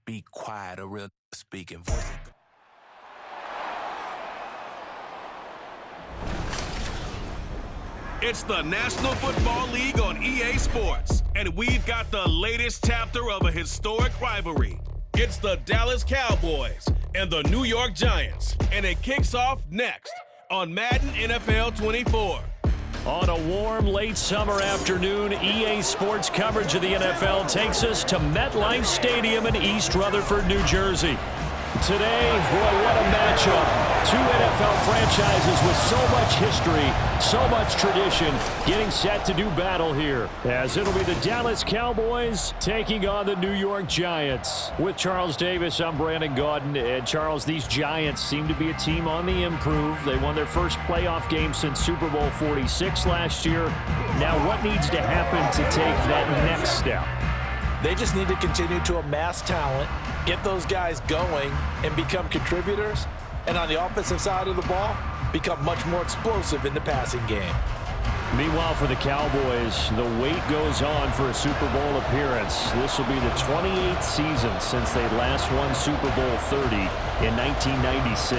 be quiet, a real speaking voice. It's the National Football League on EA Sports, and we've got the latest chapter of a historic rivalry. It's the Dallas Cowboys and the New York Giants, and it kicks off next on Madden NFL 24. On a warm, late summer afternoon, EA Sports coverage of the NFL takes us to MetLife Stadium in East Rutherford, New Jersey. Today, boy, what a matchup. Two NFL franchises with so much history, so much tradition, getting set to do battle here. As it'll be the Dallas Cowboys taking on the New York Giants. With Charles Davis, I'm Brandon Gaudin. And Charles, these Giants seem to be a team on the improve. They won their first playoff game since Super Bowl 46 last year. Now, what needs to happen to take that next step? They just need to continue to amass talent, get those guys going, and become contributors. And on the offensive side of the ball, become much more explosive in the passing game. Meanwhile, for the Cowboys, the wait goes on for a Super Bowl appearance. This will be the 28th season since they last won Super Bowl 30 in 1996.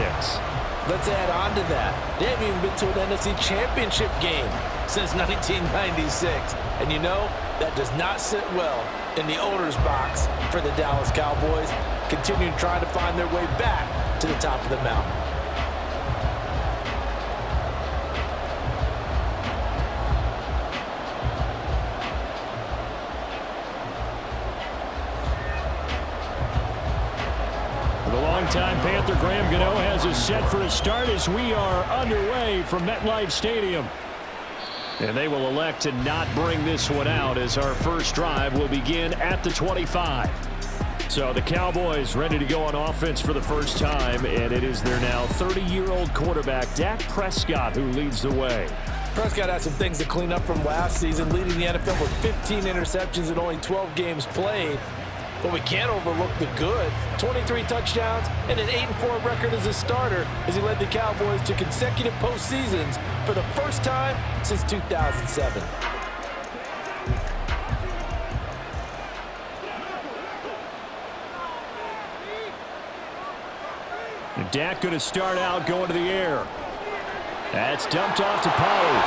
Let's add on to that. They haven't even been to an NFC Championship game since 1996. And you know, that does not sit well in the owner's box for the Dallas Cowboys, continuing trying to find their way back to the top of the mountain. The longtime Panther Graham Gano has us set for a start as we are underway from MetLife Stadium. And they will elect to not bring this one out as our first drive will begin at the 25. So the Cowboys ready to go on offense for the first time, and it is their now 30-year-old quarterback, Dak Prescott, who leads the way. Prescott has some things to clean up from last season, leading the NFL with 15 interceptions and only 12 games played. But we can't overlook the good. 23 touchdowns and an 8-4 record as a starter as he led the Cowboys to consecutive postseasons for the first time since 2007. Dak going to start out going to the air. That's dumped off to Pollard.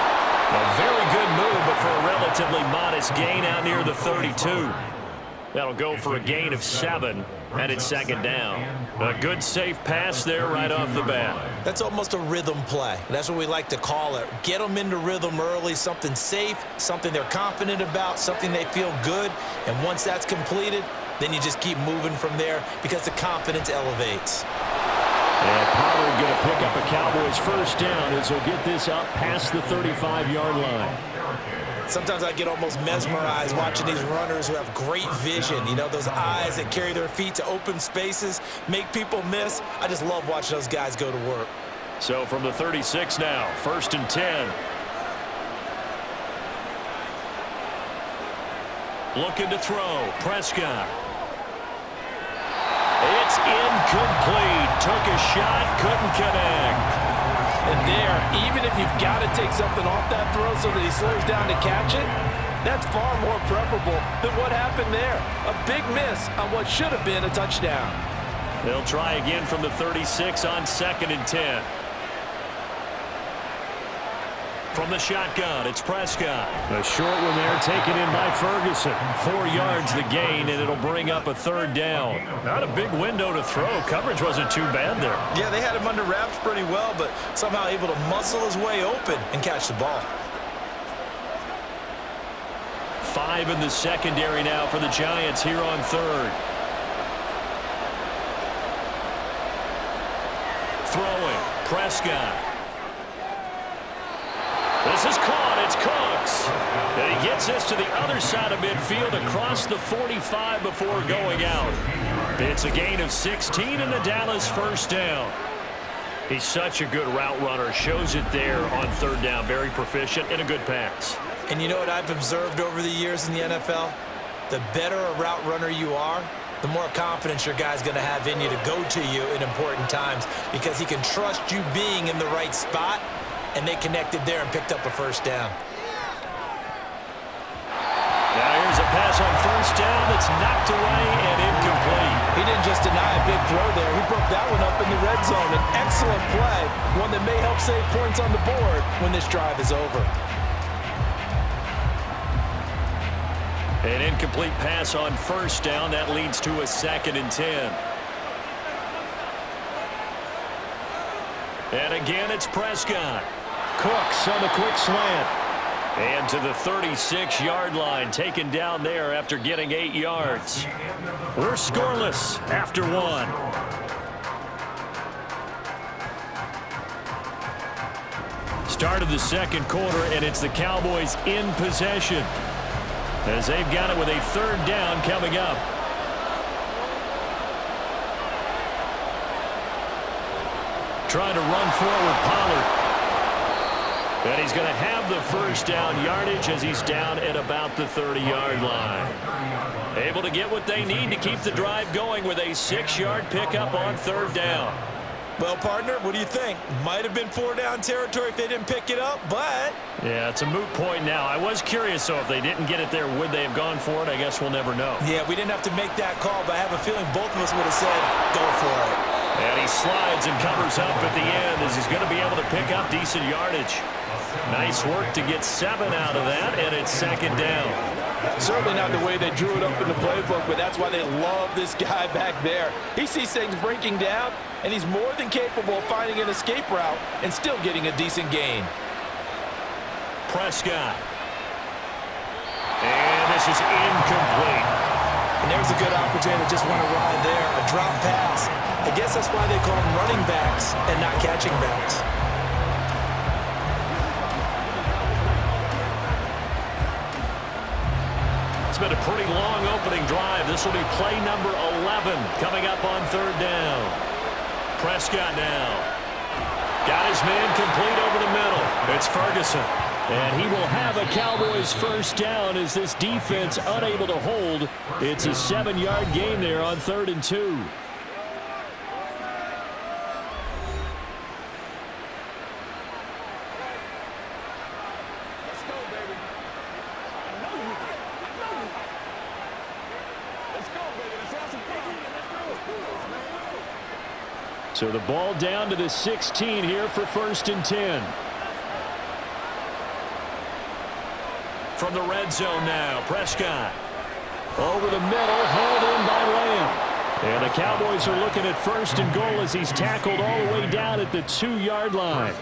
A very good move, but for a relatively modest gain out near the 32. That'll go for a gain of 7, and it's second down. A good, safe pass there right off the bat. That's almost a rhythm play. That's what we like to call it. Get them into rhythm early, something safe, something they're confident about, something they feel good. And once that's completed, then you just keep moving from there because the confidence elevates. And Pollard going to pick up a Cowboys first down as he'll get this up past the 35-yard line. Sometimes I get almost mesmerized watching these runners who have great vision. You know, those eyes that carry their feet to open spaces, make people miss. I just love watching those guys go to work. So from the 36 now, 1st and 10. Looking to throw, Prescott. It's incomplete. Took a shot, couldn't connect. And there, even if you've got to take something off that throw so that he slows down to catch it, that's far more preferable than what happened there. A big miss on what should have been a touchdown. They'll try again from the 36 on 2nd and 10. From the shotgun, it's Prescott. A short one there taken in by Ferguson. 4 yards the gain, and it'll bring up a 3rd down. Not a big window to throw. Coverage wasn't too bad there. Yeah, they had him under wraps pretty well, but somehow able to muscle his way open and catch the ball. 5 in the secondary now for the Giants here on 3rd. Throwing, Prescott. This is caught. It's Cooks. And he gets this to the other side of midfield across the 45 before going out. It's a gain of 16 and a Dallas first down. He's such a good route runner. Shows it there on 3rd down. Very proficient and a good pass. And you know what I've observed over the years in the NFL? The better a route runner you are, the more confidence your guy's going to have in you to go to you in important times because he can trust you being in the right spot. And they connected there and picked up a first down. Now here's a pass on 1st down that's knocked away and incomplete. He didn't that one up in the red zone. An excellent play, one that may help save points on the board when this drive is over. An incomplete pass on first down. That leads to a 2nd and 10. And again, it's Prescott. Cooks on the quick slant. And to the 36-yard line, taken down there after getting 8 yards. We're scoreless after 1. Start of the second quarter, and it's the Cowboys in possession, as they've got it with a 3rd down coming up. Trying to run forward, Pollard. And he's going to have the 1st down yardage as he's down at about the 30-yard line. Able to get what they need to keep the drive going with a 6-yard pickup on 3rd down. Well, partner, what do you think? Might have been 4-down territory if they didn't pick it up, but... Yeah, it's a moot point now. I was curious, though, if they didn't get it there, would they have gone for it? I guess we'll never know. Yeah, we didn't have to make that call, but I have a feeling both of us would have said, go for it. And he slides and covers up at the end as he's going to be able to pick up decent yardage. Nice work to get 7 out of that, and it's 2nd down. Certainly not the way they drew it up in the playbook, but that's why they love this guy back there. He sees things breaking down, and he's more than capable of finding an escape route and still getting a decent gain. Prescott. And this is incomplete. And there's a good opportunity to just want to ride there, a drop pass. I guess that's why they call them running backs and not catching backs. It's been a pretty long opening drive. This will be play number 11 coming up on 3rd down. Prescott now. Got his man complete over the middle. It's Ferguson. And he will have a Cowboys 1st down as this defense unable to hold. It's a 7-yard gain there on 3rd and 2. So the ball down to the 16 here for 1st and 10. From the red zone now, Prescott. Over the middle, hauled in by Lamb. And the Cowboys are looking at 1st and goal as he's tackled all the way down at the 2-yard line.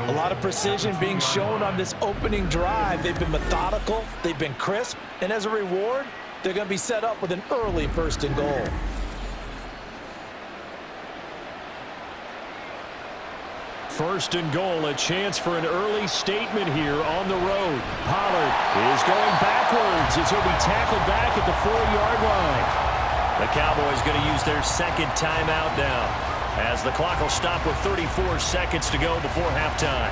A lot of precision being shown on this opening drive. They've been methodical, they've been crisp, and as a reward, they're going to be set up with an early 1st and goal. First and goal, a chance for an early statement here on the road. Pollard is going backwards as he'll be tackled back at the 4-yard line. The Cowboys going to use their 2nd timeout now, as the clock will stop with 34 seconds to go before halftime.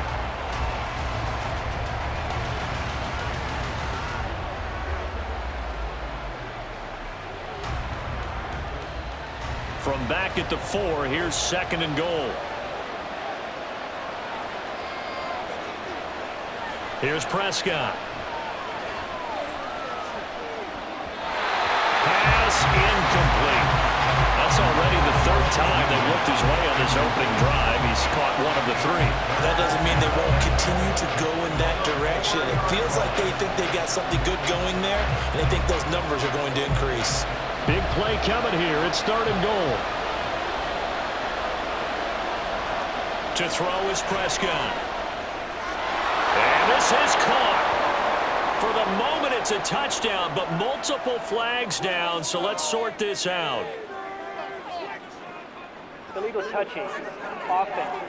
From back at the 4, here's 2nd and goal. Here's Prescott. Pass incomplete. That's already the 3rd time they've looked his way on this opening drive. He's caught 1 of the 3. That doesn't mean they won't continue to go in that direction. It feels like they think they got something good going there, and they think those numbers are going to increase. Big play coming here. It's 3rd and goal. To throw is Prescott. And this is caught. For the moment, it's a touchdown, but multiple flags down, so let's sort this out. Illegal touching. Offense.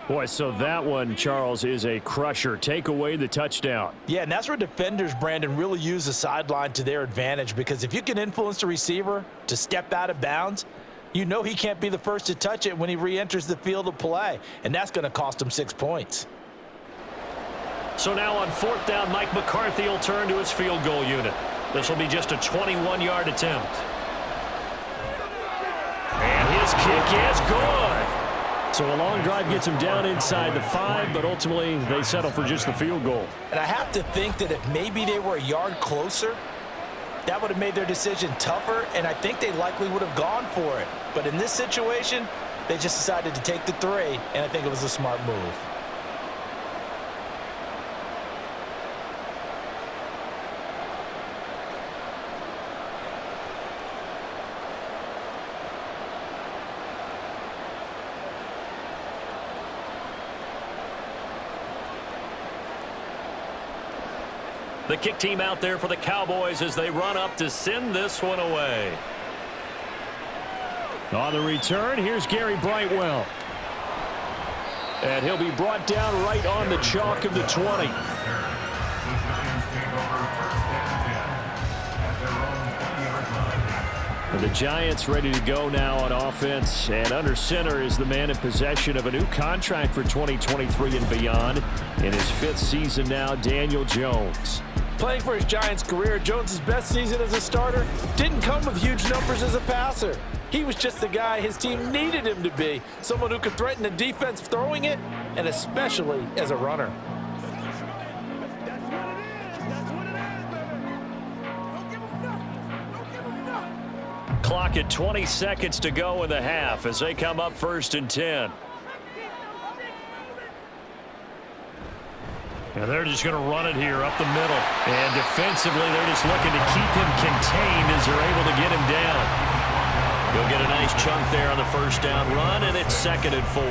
Boy, so that one, Charles, is a crusher. Take away the touchdown. Yeah, and that's where defenders, Brandon, really use the sideline to their advantage, because if you can influence the receiver to step out of bounds, you know he can't be the first to touch it when he re-enters the field of play, and that's going to cost him 6 points. So now on 4th down, Mike McCarthy will turn to his field goal unit. This will be just a 21-yard attempt. And his kick is good. So a long drive gets him down inside the 5, but ultimately they settle for just the field goal. And I have to think that if maybe they were a yard closer, that would have made their decision tougher, and I think they likely would have gone for it. But in this situation, they just decided to take the 3, and I think it was a smart move. The kick team out there for the Cowboys as they run up to send this one away. On the return, here's Gary Brightwell. And he'll be brought down right on the chalk of the 20. The Giants ready to go now on offense, and under center is the man in possession of a new contract for 2023 and beyond. In his 5th season now, Daniel Jones. Playing for his Giants career, Jones' best season as a starter didn't come with huge numbers as a passer. He was just the guy his team needed him to be, someone who could threaten the defense throwing it, and especially as a runner. Clock at 20 seconds to go in the half as they come up 1st and 10. And they're just going to run it here up the middle. And defensively, they're just looking to keep him contained as they're able to get him down. He'll get a nice chunk there on the 1st down run, and it's 2nd and 4.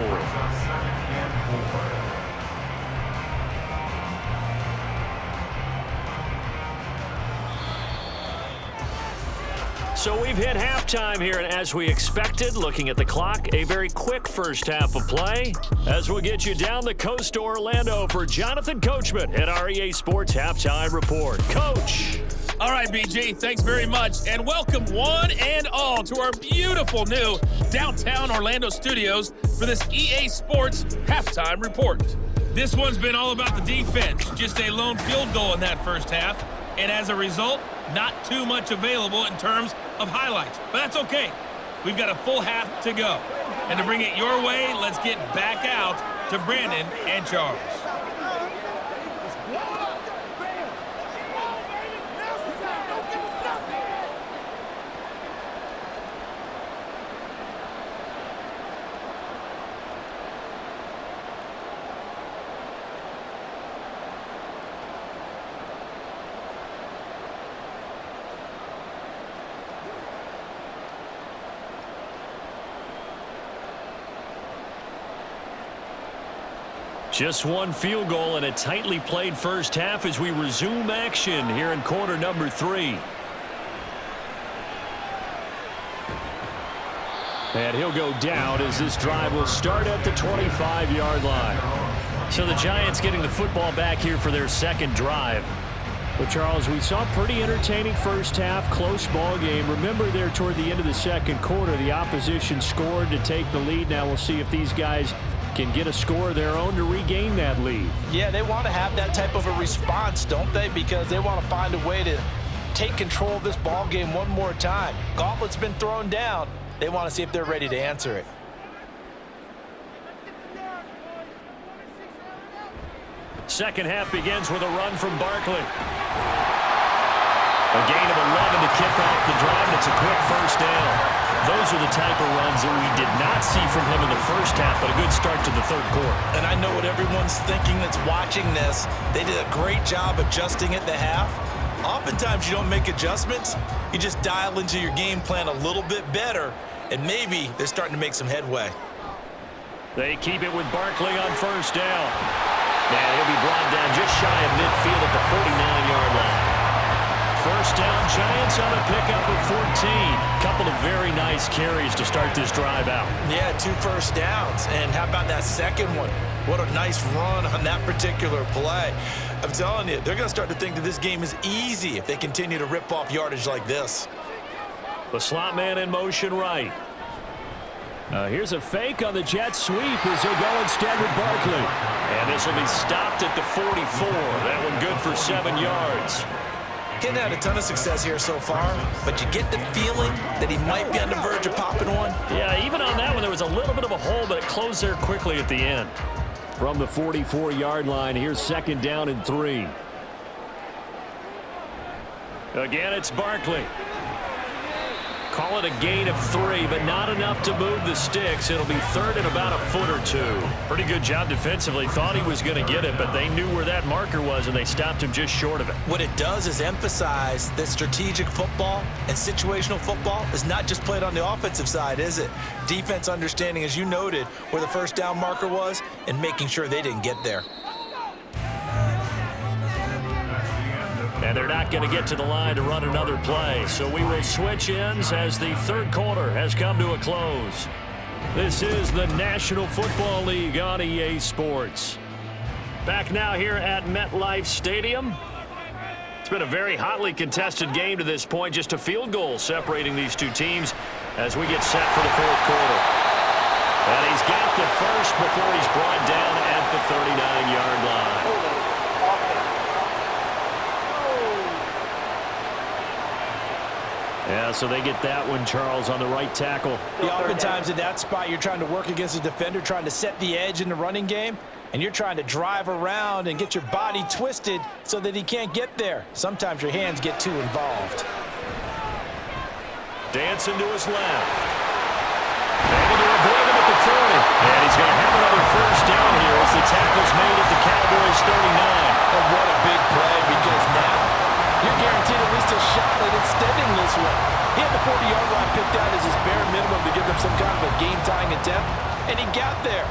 So we've hit halftime here, and as we expected, looking at the clock, a very quick first half of play as we'll get you down the coast to Orlando for Jonathan Coachman at our EA Sports Halftime Report. Coach. All right, BG, thanks very much, and welcome one and all to our beautiful new downtown Orlando studios for this EA Sports Halftime Report. This one's been all about the defense, just a lone field goal in that first half, and as a result, not too much available in terms of highlights, but that's okay. We've got a full half to go. And to bring it your way, let's get back out to Brandon and Charles. Just one field goal and a tightly played first half as we resume action here in quarter number 3. And he'll go down as this drive will start at the 25-yard line. So the Giants getting the football back here for their 2nd drive. Well, Charles, we saw a pretty entertaining first half, close ball game. Remember there toward the end of the 2nd quarter, the opposition scored to take the lead. Now we'll see if these guys can get a score of their own to regain that lead. Yeah, they want to have that type of a response, don't they? Because they want to find a way to take control of this ball game one more time. Gauntlet's been thrown down. They want to see if they're ready to answer it. Second half begins with a run from Barkley. A gain of 11 to kick off the drive, and it's a quick first down. Those are the type of runs that we did not see from him in the first half, but a good start to the 3rd quarter. And I know what everyone's thinking that's watching this. They did a great job adjusting at the half. Oftentimes you don't make adjustments. You just dial into your game plan a little bit better, and maybe they're starting to make some headway. They keep it with Barkley on first down. And he'll be brought down just shy of midfield at the 49-yard line. First down, Giants on a pickup of 14. Couple of very nice carries to start this drive out. Yeah, 2 first downs. And how about that second one? What a nice run on that particular play. I'm telling you, they're going to start to think that this game is easy if they continue to rip off yardage like this. The slot man in motion right. Here's a fake on the jet sweep as they'll go instead with Barkley. And this will be stopped at the 44. That one good for 7 yards. Getting had a ton of success here so far, but you get the feeling that he might be on the verge of popping one. Yeah, even on that one, there was a little bit of a hole, but it closed there quickly at the end. From the 44-yard line, here's 2nd down and 3. Again, it's Barkley. Call it a gain of 3, but not enough to move the sticks. It'll be third and about a foot or 2. Pretty good job defensively. Thought he was going to get it, but they knew where that marker was, and they stopped him just short of it. What it does is emphasize that strategic football and situational football is not just played on the offensive side, is it? Defense understanding, as you noted, where the first down marker was and making sure they didn't get there. And they're not going to get to the line to run another play. So we will switch ends as the third quarter has come to a close. This is the National Football League on EA Sports. Back now here at MetLife Stadium. It's been a very hotly contested game to this point. Just a field goal separating these two teams as we get set for the fourth quarter. And he's got the first before he's brought down at the 39-yard line. Yeah, so they get that one, Charles, on the right tackle. Yeah, oftentimes in that spot, you're trying to work against a defender, trying to set the edge in the running game, and you're trying to drive around and get your body twisted so that he can't get there. Sometimes your hands get too involved. Dancing to his left. Able to avoid him at the 40. And he's going to have another first down here as the tackle's made at the Cowboys 39. And what a big play, because now you're guaranteed at least a shot at extending this one. He had the 40-yard line picked out as his bare minimum to give them some kind of a game-tying attempt, and he got there.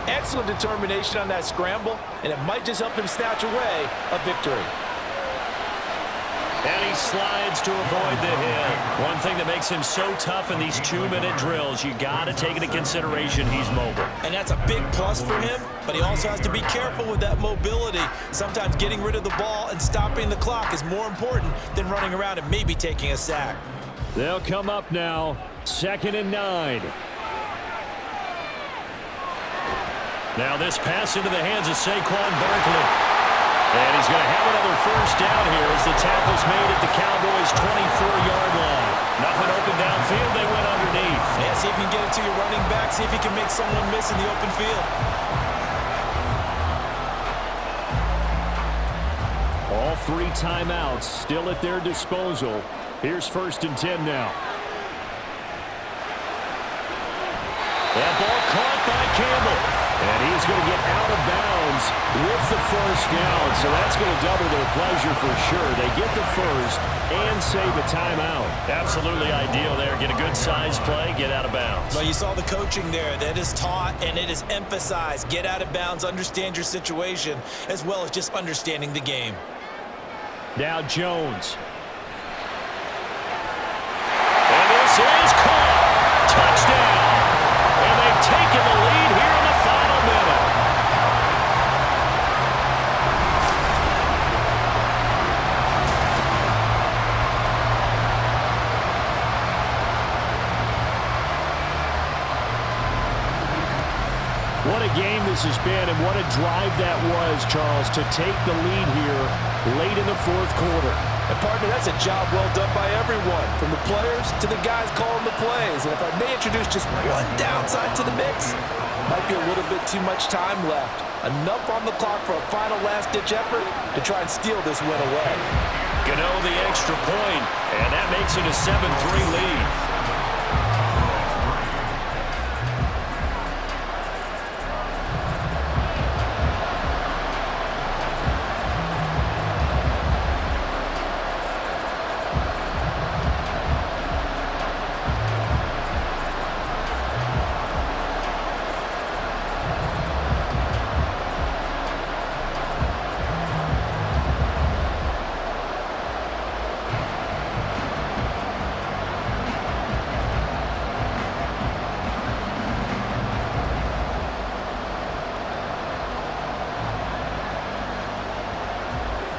Excellent determination on that scramble, and it might just help him snatch away a victory. And he slides to avoid the hit. One thing that makes him so tough in these 2-minute drills, you got to take into consideration he's mobile. And that's a big plus for him, but he also has to be careful with that mobility. Sometimes getting rid of the ball and stopping the clock is more important than running around and maybe taking a sack. They'll come up now, 2nd and 9. Now this pass into the hands of Saquon Barkley. And he's going to have another first down here as the tackle's made at the Cowboys' 24-yard line. Nothing open downfield. They went underneath. Yeah, see if you can get it to your running back. See if you can make someone miss in the open field. All 3 timeouts still at their disposal. Here's 1st and 10 now. That ball caught by Campbell. And he's going to get out of bounds with the first down. So that's going to double their pleasure for sure. They get the first and save a timeout. Absolutely ideal there. Get a good size play, get out of bounds. Well, you saw the coaching there. That is taught and it is emphasized. Get out of bounds, understand your situation, as well as just understanding the game. Now Jones. And this is caught. Touchdown. And they've taken the lead here in the final minute. What a game this has been, and what a drive that was, Charles, to take the lead here late in the fourth quarter. And partner, that's a job well done by everyone, from the players to the guys calling the plays. And if I may introduce just one downside to the mix, might be a little bit too much time left. Enough on the clock for a final last-ditch effort to try and steal this win away. Gano the extra point, and that makes it a 7-3 lead.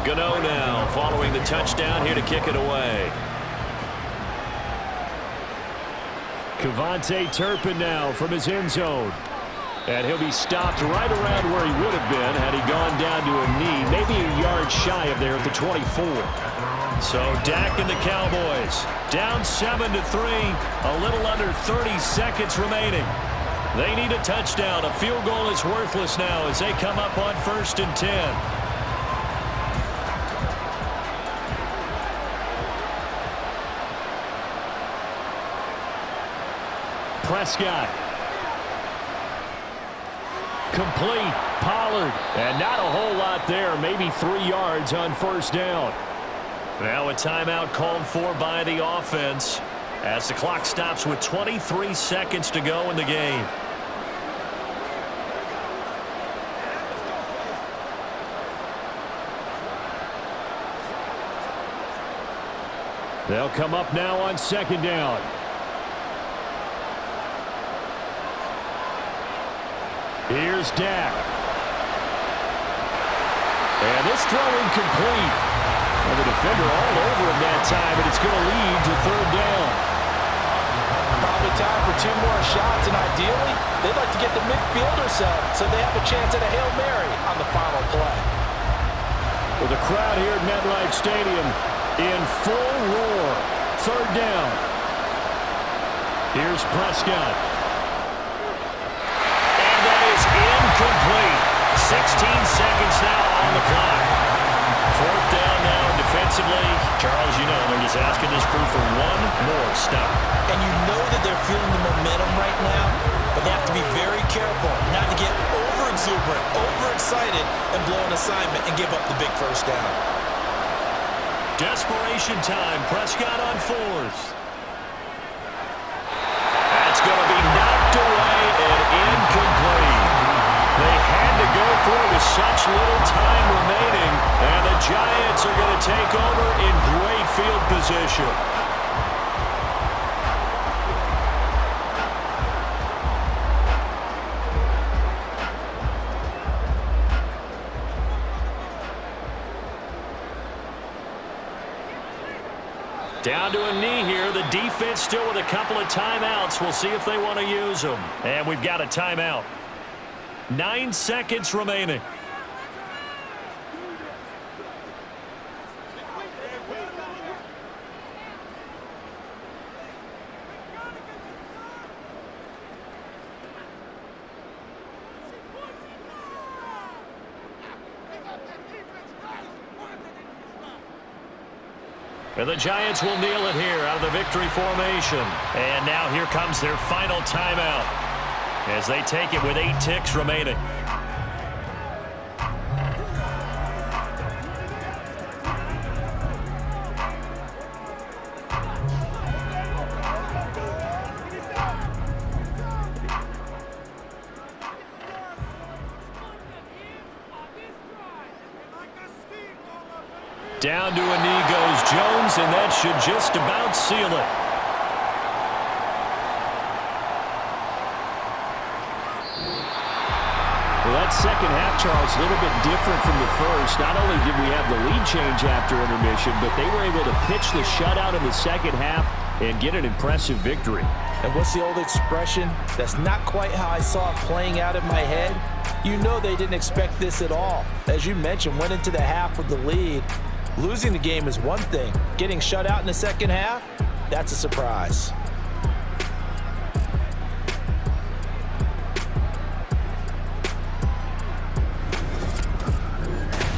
Gano now following the touchdown here to kick it away. Kevontae Turpin now from his end zone. And he'll be stopped right around where he would have been had he gone down to a knee, maybe a yard shy of there at the 24. So Dak and the Cowboys down 7-3, a little under 30 seconds remaining. They need a touchdown. A field goal is worthless now as they come up on 1st and 10. Prescott. Complete. Pollard. And not a whole lot there. Maybe 3 yards on first down. Now a timeout called for by the offense as the clock stops with 23 seconds to go in the game. They'll come up now on second down. Here's Dak. And this throw incomplete. And the defender all over him that time, and it's going to lead to third down. Probably time for 2 more shots, and ideally, they'd like to get the midfielder set so they have a chance at a Hail Mary on the final play. With the crowd here at MetLife Stadium in full roar. Third down. Here's Prescott. And that is incomplete. 16 seconds now on the clock. Fourth down now defensively. Charles, you know they're just asking this crew for one more stop. And you know that they're feeling the momentum right now, but they have to be very careful not to get over-exuberant, overexcited, and blow an assignment and give up the big first down. Desperation time. Prescott on fourth. That's going to be knocked away and incomplete. They had to go for it with such little time remaining, and the Giants are going to take over in great field position. Down to a knee here. The defense still with a couple of timeouts. We'll see if they want to use them. And we've got a timeout. 9 seconds remaining. And the Giants will kneel it here out of the victory formation. And now here comes their final timeout as they take it with 8 ticks remaining. Down to a knee goes Jones, and that should just about seal it. Well, that second half, Charles, a little bit different from the first. Not only did we have the lead change after intermission, but they were able to pitch the shutout in the second half and get an impressive victory. And what's the old expression? That's not quite how I saw it playing out in my head. You know they didn't expect this at all. As you mentioned, went into the half with the lead. Losing the game is one thing. Getting shut out in the second half, that's a surprise.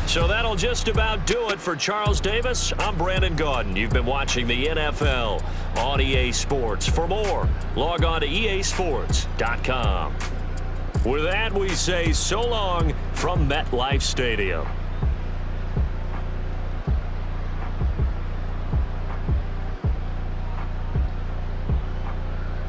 So that'll just about do it for Charles Davis. I'm Brandon Gaudin. You've been watching the NFL on EA Sports. For more, log on to easports.com. With that, we say so long from MetLife Stadium.